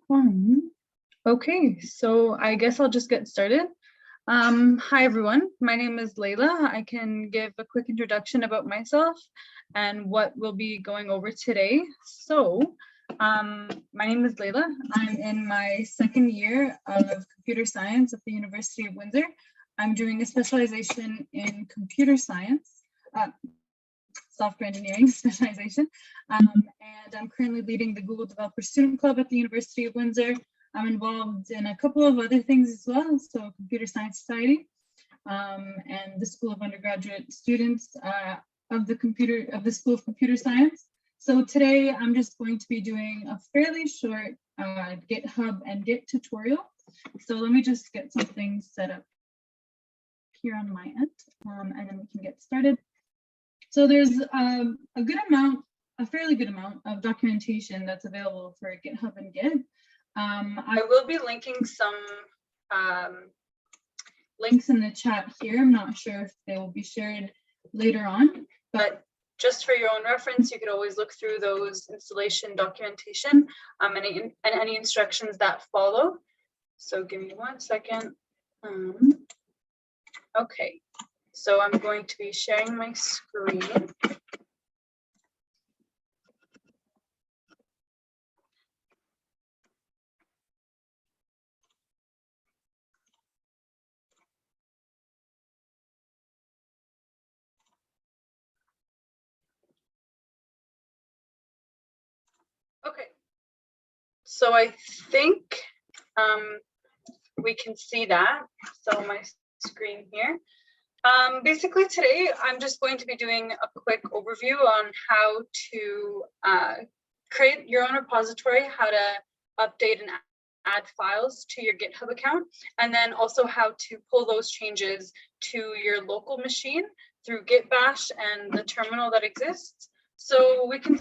Okay, so I guess I'll just get started. Hi everyone, my name is Laila. I can give a quick introduction about myself and what we'll be going over today. So, my name is Laila. I'm in my second year of computer science at the University of Windsor. I'm doing a specialization in computer science, software engineering specialization, and I'm currently leading the Google Developer Student Club at the University of Windsor. I'm involved in a couple of other things as well, so Computer Science Society and the School of Undergraduate Students of the School of Computer Science. So today I'm just going to be doing a fairly short GitHub and Git tutorial. So let me just get something set up here on my end, and then we can get started. So there's a fairly good amount of documentation that's available for GitHub and Git. I will be linking some links in the chat here. I'm not sure if they will be shared later on, but just for your own reference, you could always look through those installation documentation and any instructions that follow. So give me 1 second. Okay, so I'm going to be sharing my screen. Okay, so I think we can see that. So my screen here. Basically today, I'm just going to be doing a quick overview on how to create your own repository, how to update and add files to your GitHub account, and then also how to pull those changes to your local machine through Git Bash and the terminal that exists. So we can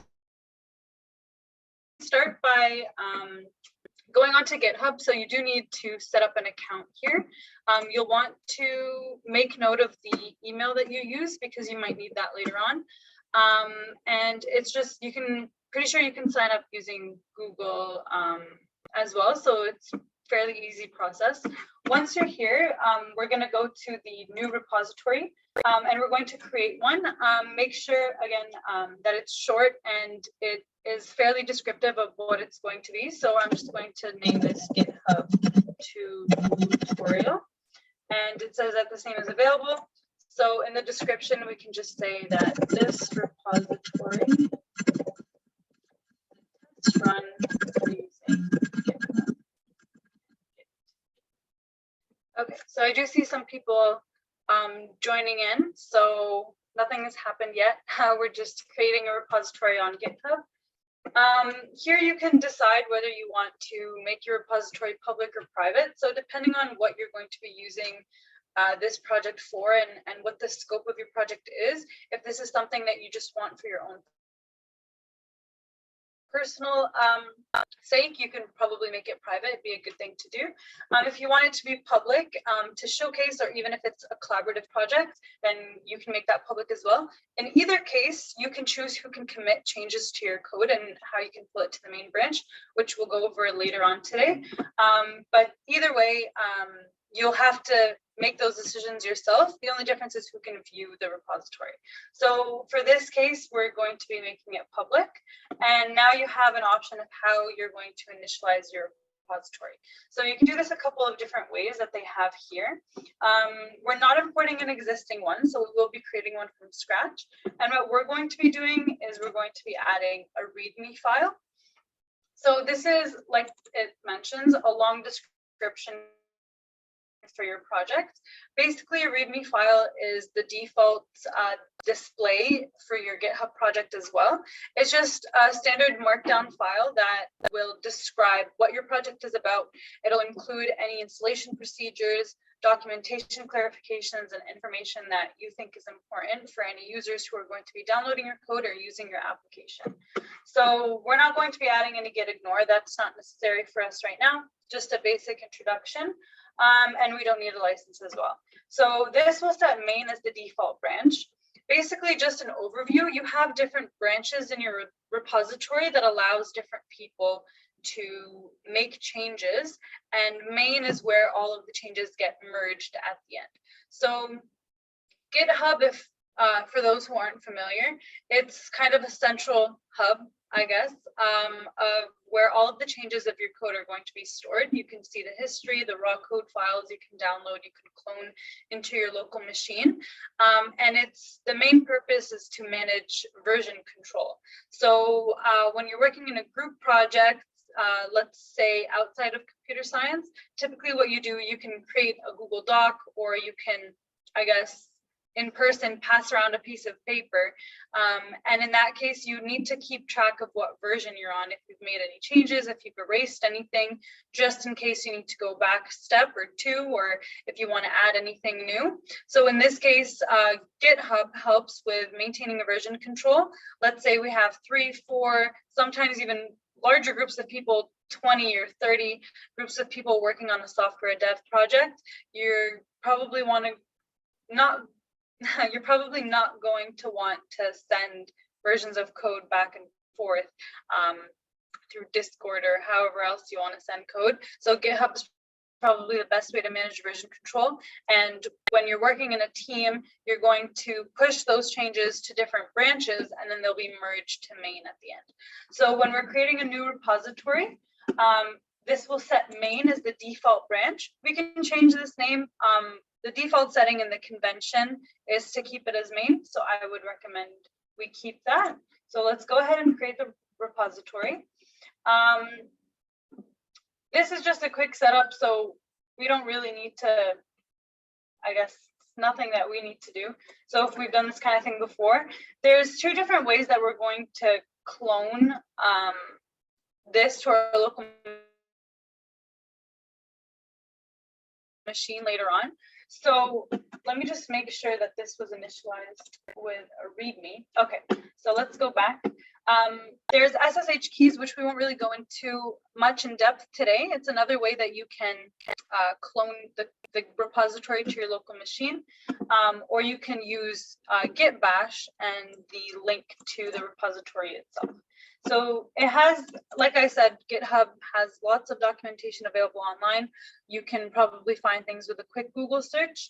start by going on to GitHub. So you do need to set up an account here. You'll want to make note of the email that you use because you might need that later on. And it's just, pretty sure you can sign up using Google as well. So it's fairly easy process. Once you're here, we're going to go to the new repository and we're going to create one. Make sure again that it's short and it is fairly descriptive of what it's going to be. So I'm just going to name this GitHub tutorial. And it says that the same is available. So in the description, we can just say that this repository is run using GitHub. Okay, so I do see some people joining in. So nothing has happened yet. We're just creating a repository on GitHub. Here you can decide whether you want to make your repository public or private. So depending on what you're going to be using this project for and what the scope of your project is, if this is something that you just want for your own personal sake, you can probably make it private. It'd be a good thing to do. If you want it to be public to showcase, or even if it's a collaborative project, then you can make that public as well. In either case, you can choose who can commit changes to your code and how you can pull it to the main branch, which we'll go over later on today. But either way, you'll have to make those decisions yourself. The only difference is who can view the repository. So for this case, we're going to be making it public. And now you have an option of how you're going to initialize your repository. So you can do this a couple of different ways that they have here. We're not importing an existing one, so we will be creating one from scratch. And what we're going to be doing is we're going to be adding a README file. So this is, like it mentions, a long description for your project. Basically, a README file is the default display for your GitHub project as well. It's just a standard markdown file that will describe what your project is about. It'll include any installation procedures, documentation clarifications, and information that you think is important for any users who are going to be downloading your code or using your application. So we're not going to be adding any git ignore. That's not necessary for us right now, just a basic introduction. And we don't need a license as well. So this will set main as the default branch. Basically just an overview. You have different branches in your repository that allows different people to make changes, and main is where all of the changes get merged at the end. So GitHub, if for those who aren't familiar, it's kind of a central hub, I guess, of where all of the changes of your code are going to be stored. You can see the history, the raw code files you can download, you can clone into your local machine. And the main purpose is to manage version control. So when you're working in a group project, let's say outside of computer science, typically what you do, you can create a Google Doc, or you can, I guess, in person, pass around a piece of paper. And in that case, you need to keep track of what version you're on, if you've made any changes, if you've erased anything, just in case you need to go back a step or two, or if you want to add anything new. So in this case, GitHub helps with maintaining a version control. Let's say we have 3, 4, sometimes even larger groups of people, 20 or 30 groups of people working on a software dev project. You're probably not going to want to send versions of code back and forth through Discord or however else you want to send code. So GitHub is probably the best way to manage version control. And when you're working in a team, you're going to push those changes to different branches, and then they'll be merged to main at the end. So when we're creating a new repository, this will set main as the default branch. We can change this name. The default setting in the convention is to keep it as main, so I would recommend we keep that. So let's go ahead and create the repository. This is just a quick setup, so we don't really need to, I guess, nothing that we need to do. So if we've done this kind of thing before, there's 2 different ways that we're going to clone this to our local machine later on. So let me just make sure that this was initialized with a README. Okay, so let's go back. There's SSH keys, which we won't really go into much in depth today. It's another way that you can clone the repository to your local machine, or you can use git bash and the link to the repository itself. So it has, like I said, GitHub has lots of documentation available online. You can probably find things with a quick Google search,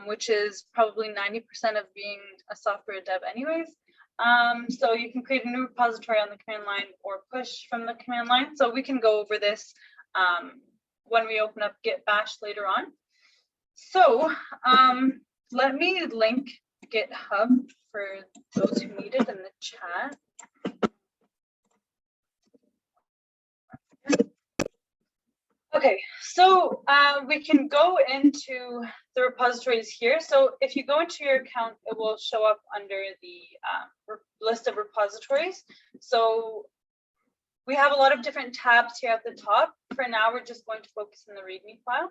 which is probably 90% of being a software dev anyways. So you can create a new repository on the command line or push from the command line. So we can go over this when we open up git bash later on. So let me link GitHub for those who need it in the chat. Okay, so we can go into the repositories here. So if you go into your account, it will show up under the list of repositories. So we have a lot of different tabs here at the top. For now, we're just going to focus on the README file.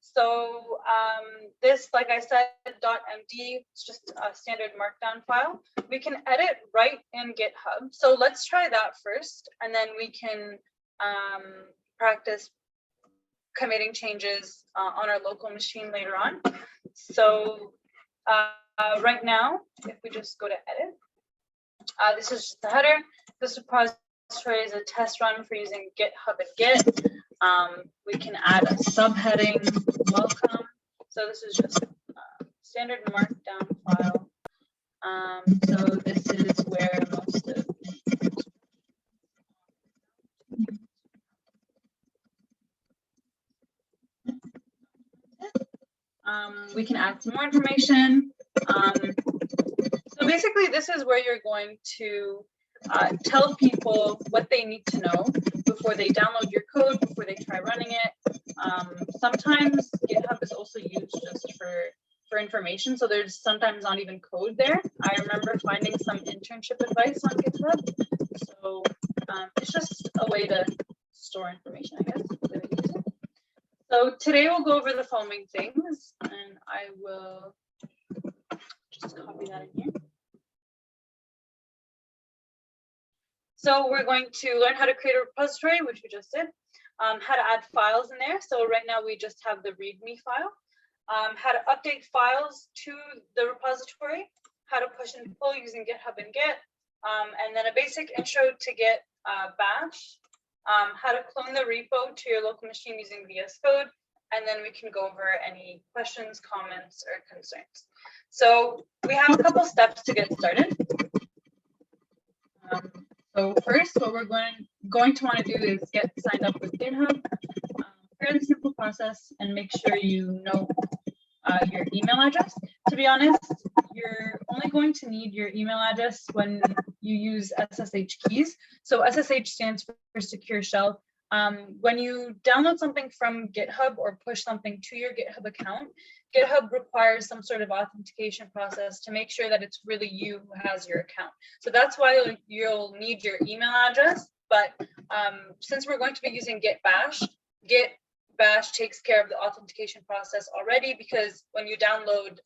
So this, like I said, .md, it's just a standard markdown file. We can edit right in GitHub. So let's try that first, and then we can practice committing changes on our local machine later on. So right now, if we just go to edit, this is just the header. This repository is a test run for using GitHub and Git. We can add a subheading, welcome. So this is just a standard markdown file. So this is where most of we can add some more information. So basically, this is where you're going to tell people what they need to know before they download your code, before they try running it. Sometimes GitHub is also used just for information, so there's sometimes not even code there. I remember finding some internship advice on GitHub. So it's just a way to store information, I guess. So today we'll go over the following things, and I will just copy that in here. So we're going to learn how to create a repository, which we just did, how to add files in there. So right now we just have the README file, how to update files to the repository, how to push and pull using GitHub and Git, and then a basic intro to Git bash. how to clone the repo to your local machine using VS Code, and then we can go over any questions, comments, or concerns. So we have a couple steps to get started. So first, what we're going to want to do is get signed up with GitHub. Fairly simple process, and make sure you know your email address. To be honest, you're only going to need your email address when you use SSH keys. So SSH stands for Secure Shell. When you download something from GitHub or push something to your GitHub account, GitHub requires some sort of authentication process to make sure that it's really you who has your account. So that's why you'll need your email address. But since we're going to be using Git Bash takes care of the authentication process already, because when you download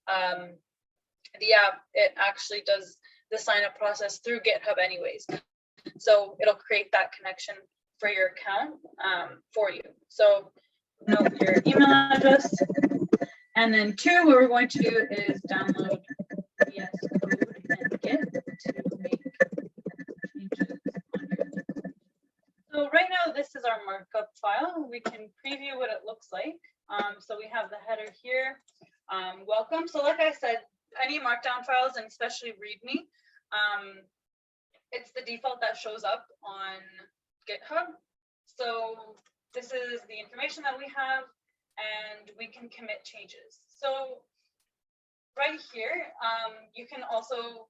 the app, it actually does the sign up process through GitHub anyways. So it'll create that connection for your account for you. So note your email address. And then two, what we're going to do is download VS Code and Git to make changes on your. So right now, this is our markup file. We can preview what it looks like. So we have the header here. Welcome. So like I said, any markdown files, and especially README, it's the default that shows up on GitHub. So this is the information that we have, and we can commit changes. So right here, you can also,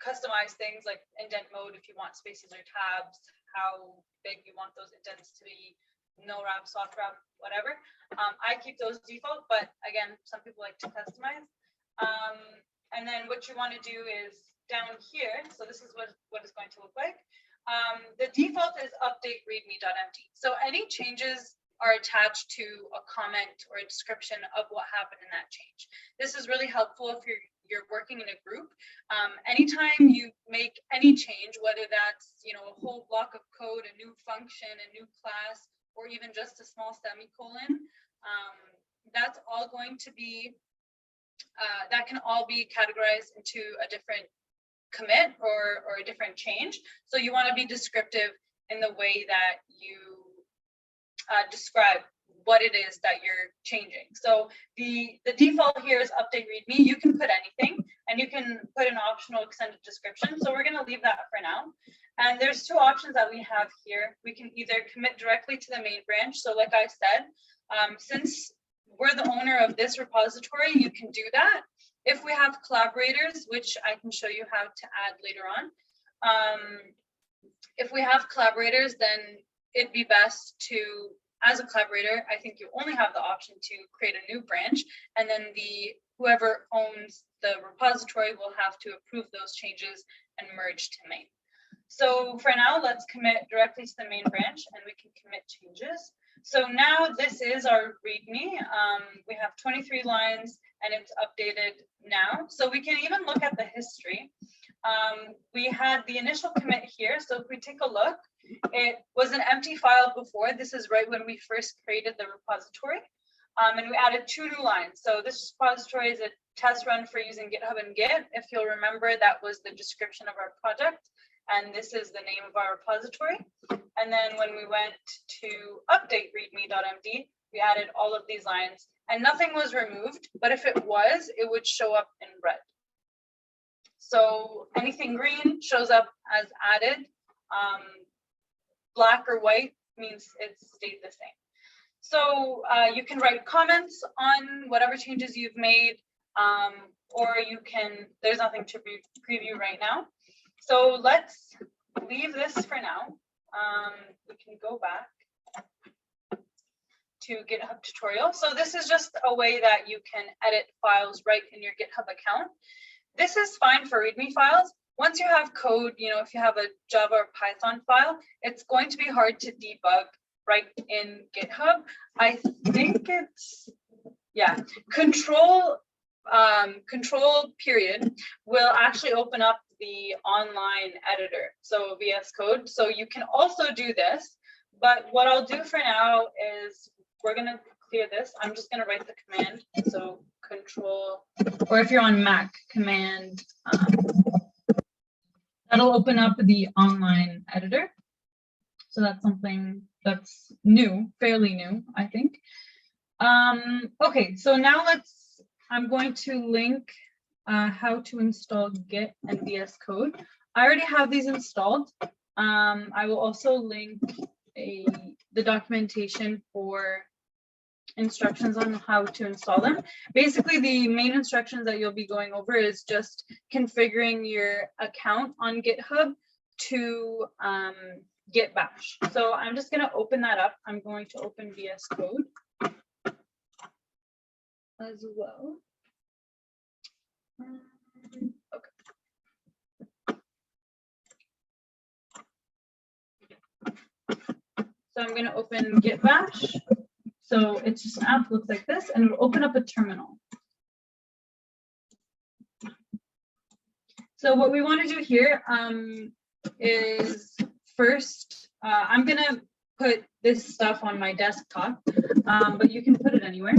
customize things like indent mode if you want spaces or tabs, how big you want those indents to be, no wrap, soft wrap, whatever. I keep those default, but again, some people like to customize. And then what you want to do is down here, so this is what it's going to look like. The default is update readme.md. So any changes are attached to a comment or a description of what happened in that change. This is really helpful if you're working in a group. Anytime you make any change, whether that's a whole block of code, a new function, a new class, or even just a small semicolon, that's all going to be that can all be categorized into a different commit or a different change. So you want to be descriptive in the way that you describe what it is that you're changing. So the default here is update readme. You can put anything, and you can put an optional extended description. So we're going to leave that for now. And there's two options that we have here. We can either commit directly to the main branch. So like I said, since we're the owner of this repository, you can do that. If we have collaborators, which I can show you how to add later on, if we have collaborators, then it'd be best to, as a collaborator, I think you only have the option to create a new branch, and then whoever owns the repository will have to approve those changes and merge to main. So for now, let's commit directly to the main branch, and we can commit changes. So now this is our README. We have 23 lines, and it's updated now. So we can even look at the history. We had the initial commit here. So if we take a look, it was an empty file before. This is right when we first created the repository. And we added 2 new lines. So this repository is a test run for using GitHub and Git. If you'll remember, that was the description of our project. And this is the name of our repository. And then when we went to update readme.md, we added all of these lines, and nothing was removed. But if it was, it would show up in red. So anything green shows up as added. Black or white means it stayed the same. So you can write comments on whatever changes you've made, or you can, there's nothing to preview right now. So let's leave this for now. We can go back to GitHub tutorial. So this is just a way that you can edit files right in your GitHub account. This is fine for README files. Once you have code, if you have a Java or Python file, it's going to be hard to debug right in GitHub. I think it's, yeah, control period will actually open up the online editor, so VS Code. So you can also do this, but what I'll do for now is we're going to clear this. I'm just going to write the command. So control, or if you're on Mac, command, that'll open up the online editor. So that's something that's new, fairly new, I think. Okay, so now I'm going to link how to install Git and VS Code. I already have these installed. I will also link the documentation for instructions on how to install them. Basically, the main instructions that you'll be going over is just configuring your account on GitHub to Git Bash. So I'm just going to open that up. I'm going to open VS Code as well. Okay. So I'm going to open Git Bash. So it's just an app, looks like this, and it'll open up a terminal. So what we want to do here is first, I'm going to put this stuff on my desktop, but you can put it anywhere.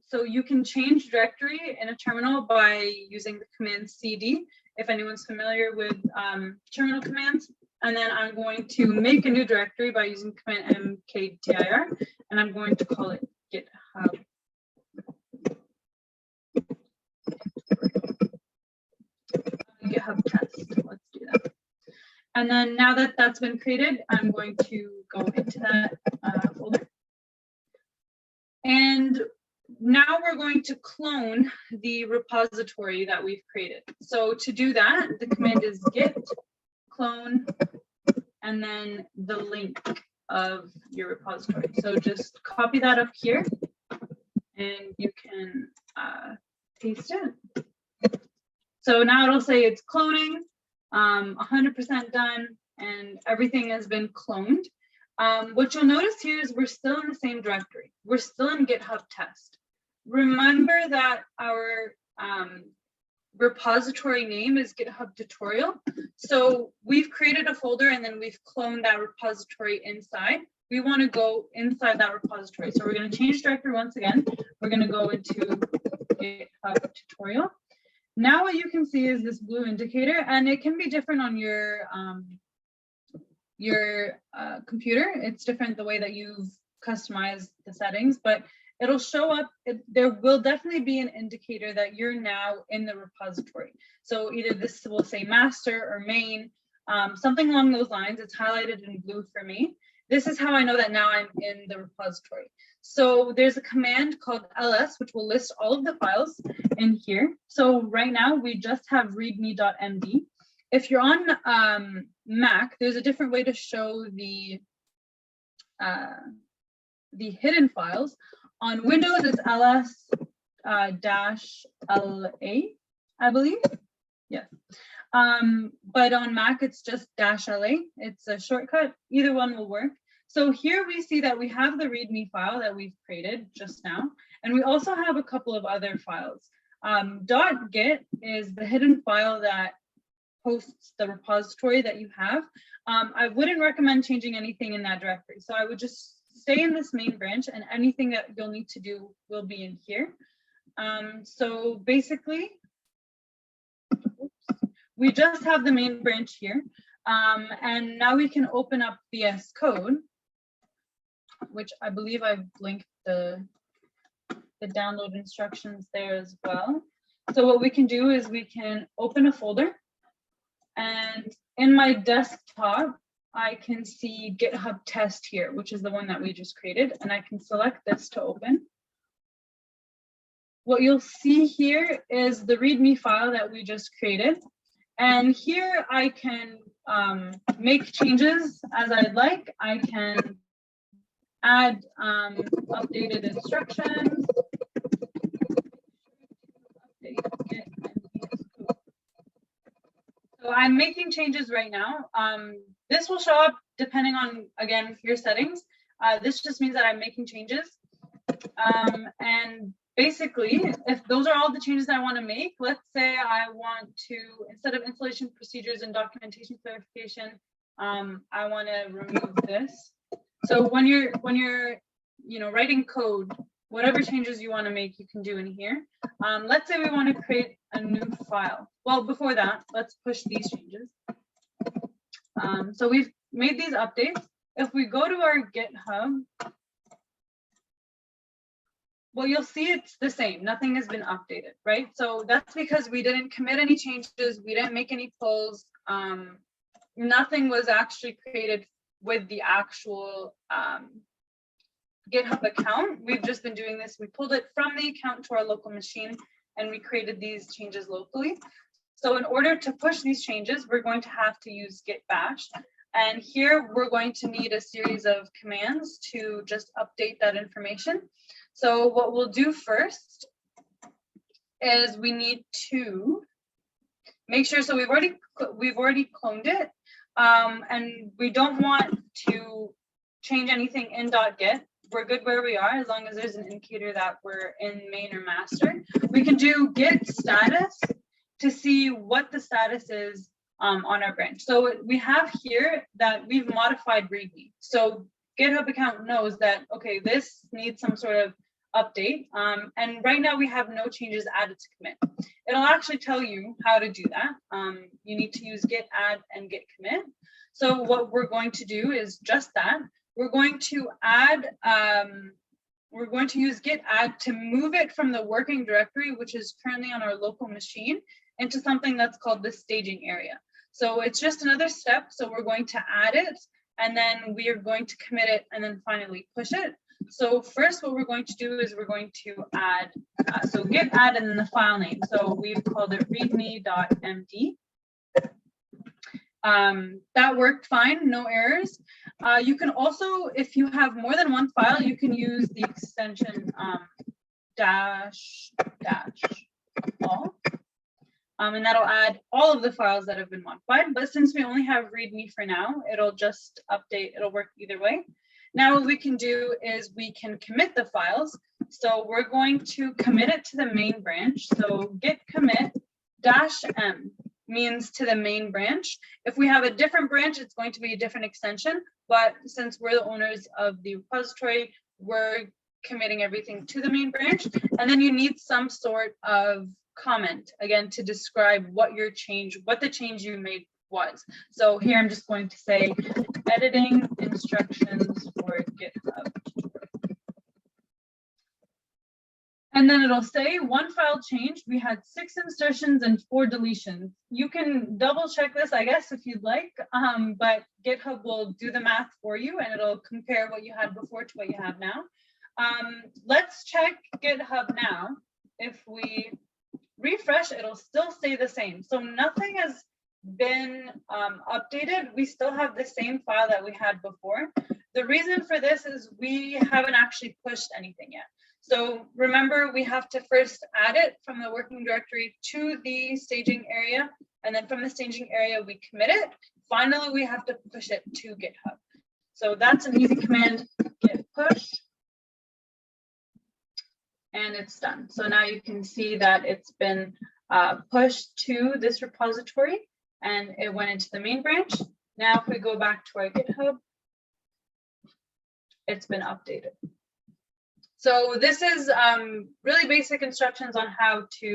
So you can change directory in a terminal by using the command cd, if anyone's familiar with terminal commands. And then I'm going to make a new directory by using command mkdir, and I'm going to call it GitHub. GitHub test. Let's do that. And then now that that's been created, I'm going to go into that folder. And now we're going to clone the repository that we've created. So to do that, the command is git clone and then the link of your repository. So just copy that up here and you can paste it. So now it'll say it's cloning, 100% done, and everything has been cloned. What you'll notice here is we're still in the same directory. We're still in GitHub test. Remember that our repository name is GitHub tutorial. So we've created a folder and then we've cloned that repository inside. We want to go inside that repository. So we're going to change directory once again. We're going to go into GitHub tutorial. Now what you can see is this blue indicator, and it can be different on your computer. It's different the way that you've customized the settings, but it'll show up. There will definitely be an indicator that you're now in the repository. So either this will say master or main, something along those lines. It's highlighted in blue for me. This is how I know that now I'm in the repository. So there's a command called ls, which will list all of the files in here. So right now we just have readme.md. If you're on Mac, there's a different way to show the hidden files. On Windows, it's ls -la, I believe. Yes. But on Mac, it's just -la. It's a shortcut. Either one will work. So here we see that we have the README file that we've created just now. And we also have a couple of other files. .git is the hidden file that hosts the repository that you have. I wouldn't recommend changing anything in that directory. So I would just stay in this main branch, and anything that you'll need to do will be in here. So basically, we just have the main branch here. And now we can open up VS Code, which I believe I've linked the download instructions there as well. So what we can do is we can open a folder, and in my desktop, I can see GitHub test here, which is the one that we just created, and I can select this to open. What you'll see here is the README file that we just created. And here I can make changes as I'd like. I can add updated instructions. So I'm making changes right now. This will show up depending on, again, your settings. This just means that I'm making changes. And basically, if those are all the changes I want to make, let's say I want to, instead of installation procedures and documentation clarification, I want to remove this. So when you're writing code, whatever changes you want to make, you can do in here. Let's say we want to create a new file. Well, before that, let's push these changes. So made these updates. If we go to our GitHub, well, you'll see it's the same. Nothing has been updated, right? So that's because we didn't commit any changes. We didn't make any pulls. Nothing was actually created with the actual GitHub account. We've just been doing this. We pulled it from the account to our local machine and we created these changes locally. So in order to push these changes, we're going to have to use git bash. And here we're going to need a series of commands to just update that information. So what we'll do first is we need to make sure, so we've already cloned it, and we don't want to change anything in .git. We're good where we are as long as there's an indicator that we're in main or master. We can do git status to see what the status is on our branch. So we have here that we've modified README. So GitHub account knows that, okay, this needs some sort of update. And right now we have no changes added to commit. It'll actually tell you how to do that. You need to use git add and git commit. So what we're going to do is just that. We're going to add, we're going to use git add to move it from the working directory, which is currently on our local machine, into something that's called the staging area. So it's just another step. So we're going to add it, and then we are going to commit it, and then finally push it. So first what we're going to do is we're going to add, so git add and then the file name. So we've called it readme.md. That worked fine, no errors. You can also, if you have more than one file, you can use the extension dash all. And that'll add all of the files that have been modified. But since we only have README for now, it'll just update, it'll work either way. Now what we can do is we can commit the files. So we're going to commit it to the main branch. So git commit -m means to the main branch. If we have a different branch, it's going to be a different extension. But since we're the owners of the repository, we're committing everything to the main branch. And then you need some sort of comment, again, to describe what your change, what the change you made was. So here I'm just going to say editing instructions for GitHub. And then it'll say 1 file changed. We had 6 insertions and 4 deletions. You can double check this, I guess, if you'd like, but GitHub will do the math for you and it'll compare what you had before to what you have now. Let's check GitHub now. If we refresh, it'll still stay the same. So nothing has been updated. We still have the same file that we had before. The reason for this is we haven't actually pushed anything yet. So remember, we have to first add it from the working directory to the staging area, and then from the staging area, we commit it. Finally, we have to push it to GitHub. So that's an easy command, git push, and it's done. So now you can see that it's been pushed to this repository, and it went into the main branch. Now, if we go back to our GitHub, it's been updated. So this is really basic instructions on how to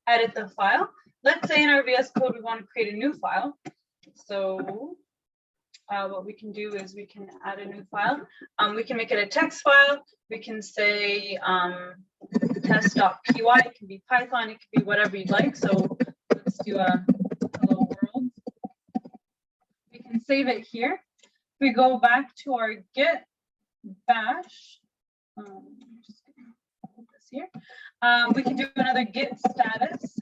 edit the file. Let's say in our VS Code, we want to create a new file. So what we can do is we can add a new file. We can make it a text file. We can say test.py. It can be Python. It can be whatever you'd like. So let's do a hello world. We can save it here. If we go back to our git bash, just gonna put this here. We can do another git status.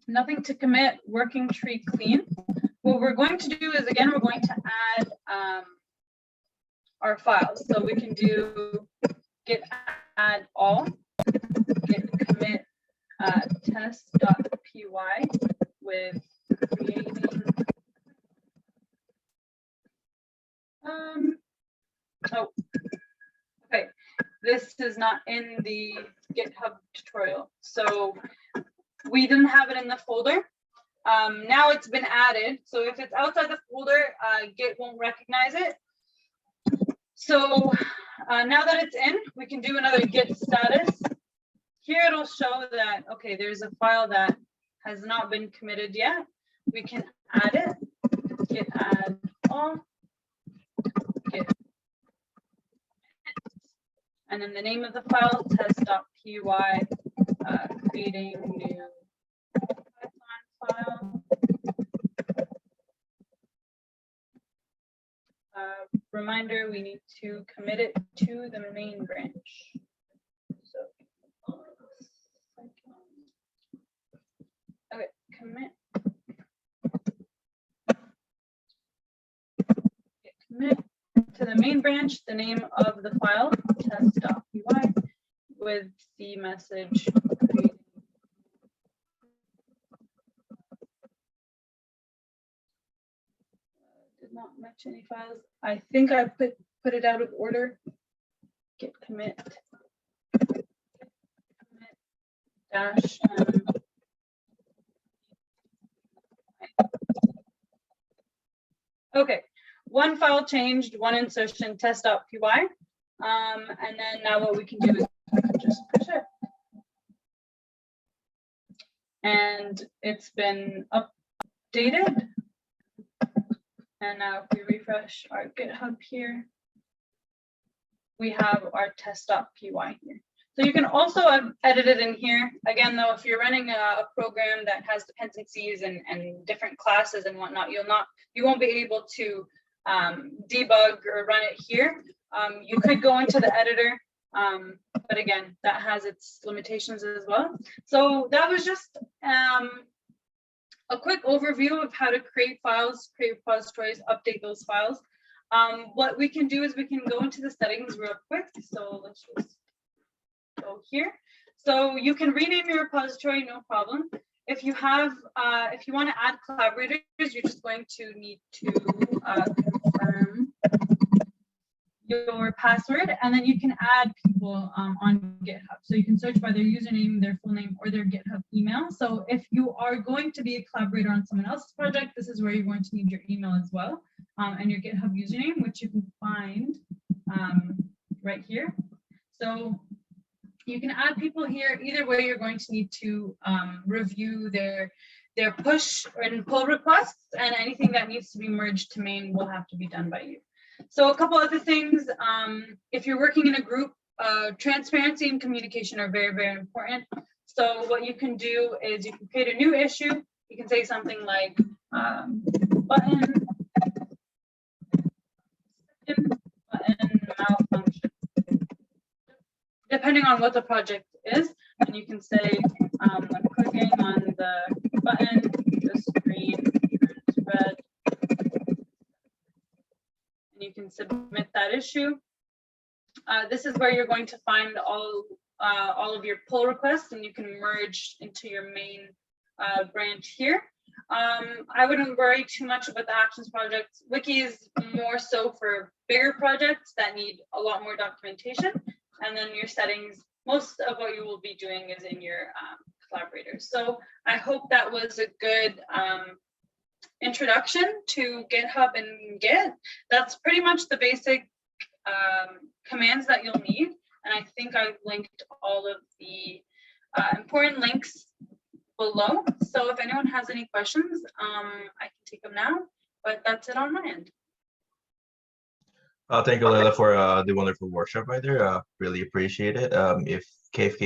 Nothing to commit, working tree clean. What we're going to do is, again, we're going to add our files. So we can do git add all, git commit test.py with creating. Oh, okay. This is not in the GitHub tutorial. So we didn't have it in the folder. Now it's been added. So if it's outside the folder, Git won't recognize it. So now that it's in, we can do another git status. Here it'll show that, okay, there's a file that has not been committed yet. We can add it, git add all. Git. And then the name of the file, test.py, creating new Python file. Reminder, we need to commit it to the main branch. So, okay, commit. Commit to the main branch, the name of the file, test.py, with the message creating. Did not match any files. I think I put it out of order. Git commit. Dash okay, one file changed, one insertion, test.py. And then now what we can do is we can just push it. And it's been updated. And now if we refresh our GitHub here, we have our test.py here. So you can also edit it in here. Again, though, if you're running a program that has dependencies and different classes and whatnot, you won't be able to debug or run it here. You could go into the editor, but again, that has its limitations as well. So that was just a quick overview of how to create files, create repositories, update those files. What we can do is we can go into the settings real quick. So let's just go here. So you can rename your repository, no problem. If you have, if you want to add collaborators, you're just going to need to confirm your password, and then you can add people on GitHub. So you can search by their username, their full name, or their GitHub email. So if you are going to be a collaborator on someone else's project, this is where you're going to need your email as well, and your GitHub username, which you can find right here. So you can add people here. Either way, you're going to need to review their push and pull requests, and anything that needs to be merged to main will have to be done by you. So a couple other things, if you're working in a group, transparency and communication are very, very important. So what you can do is you can create a new issue. You can say something like button malfunction, depending on what the project is. And you can say when clicking on the button, the screen turns red. You can submit that issue. This is where you're going to find all of your pull requests, and you can merge into your main branch here. I wouldn't worry too much about the actions projects. Wiki is more so for bigger projects that need a lot more documentation. And then your settings, most of what you will be doing is in your collaborators. So I hope that was a good introduction to GitHub and Git. That's pretty much the basic commands that you'll need. And I think I've linked all of the important links below. So if anyone has any questions, I can take them now, but that's it on my end. Thank you, Laila, for the wonderful workshop right there. Really appreciate it. If if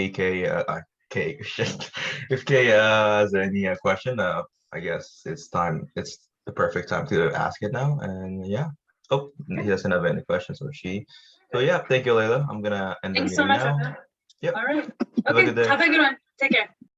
Kay has any question, I guess it's the perfect time to ask it now. And yeah, oh, he doesn't have any questions, or she. So yeah, thank you, Laila. I'm gonna end the meeting now. Yep. All right. Have a good day. Have a good one. Take care.